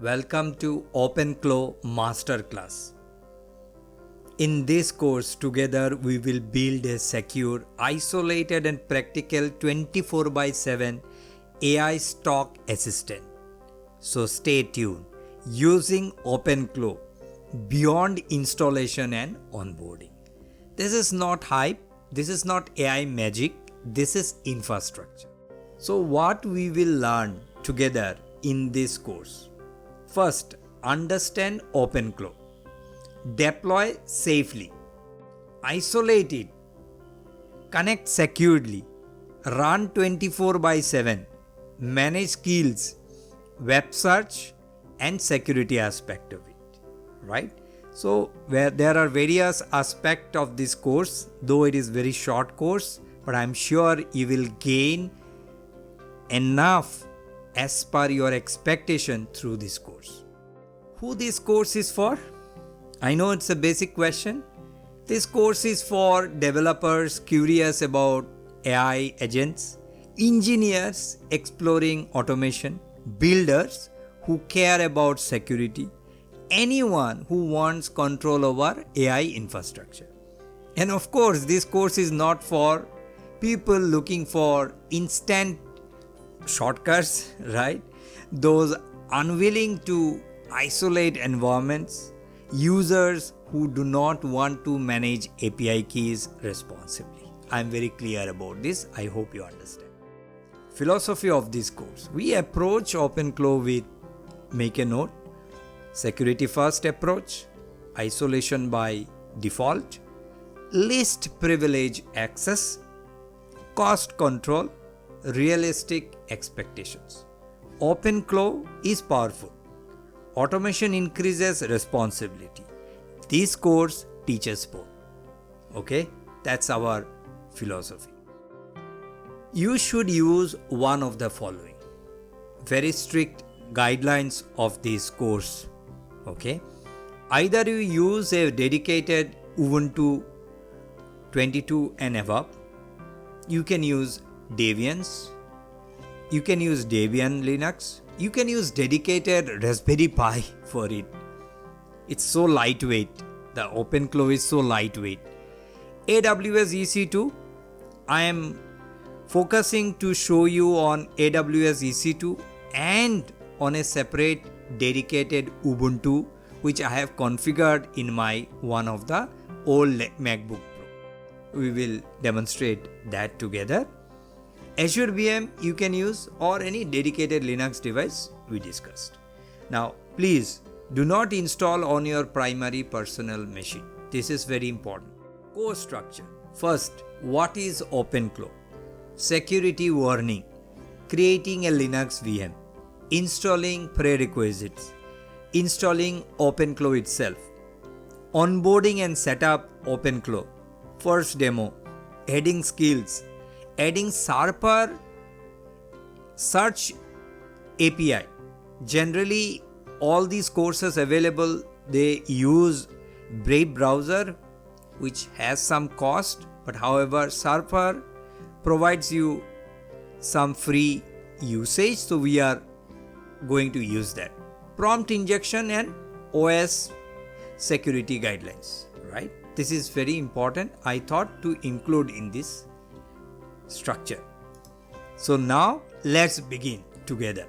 Welcome to OpenClaw Masterclass. In this course, together we will build a secure, isolated and practical 24/7 AI stock assistant. So stay tuned. Using OpenClaw beyond installation and onboarding. This is not hype, this is not AI magic, this is infrastructure. So what we will learn together in this course? First, understand OpenClaw. Deploy safely. Isolate it. Connect securely. Run 24/7. Manage skills, web search and security aspect of it. Right? So where there are various aspects of this course, though it is very short course, but I'm sure you will gain enough as per your expectation through this course. Who this course is for? I know it's a basic question. This course is for developers curious about AI agents, engineers exploring automation, builders who care about security, anyone who wants control over AI infrastructure. And of course, this course is not for people looking for instant shortcuts, right? Those unwilling to isolate environments, users who do not want to manage API keys responsibly. I'm very clear about this. I hope you understand. Philosophy of this course. We approach OpenClaw with make a note, security first approach, isolation by default, least privilege access, cost control, realistic expectations. OpenClaw is powerful. Automation increases responsibility. This course teaches both. Okay, that's our philosophy. You should use one of the following. Very strict guidelines of this course. Okay, either you use a dedicated Ubuntu 22 and above. You can use Debians. You can use Debian Linux. You can use dedicated Raspberry Pi for it. It's so lightweight. The OpenClaw is so lightweight. AWS EC2. I am focusing to show you on AWS EC2 and on a separate dedicated Ubuntu which I have configured in my one of the old MacBook Pro. We will demonstrate that together. Azure VM you can use or any dedicated Linux device we discussed. Now please do not install on your primary personal machine. This is very important. Course structure. First, what is OpenClaw? Security warning. Creating a Linux VM. Installing prerequisites. Installing OpenClaw itself. Onboarding and setup OpenClaw. First demo. Adding skills. Adding sharper search API. Generally, all these courses available, they use Brave browser, which has some cost, but however, Sharper provides you some free usage, so we are going to use that. Prompt injection and OS security guidelines, right? This is very important. I thought to include in this structure. So now let's begin together.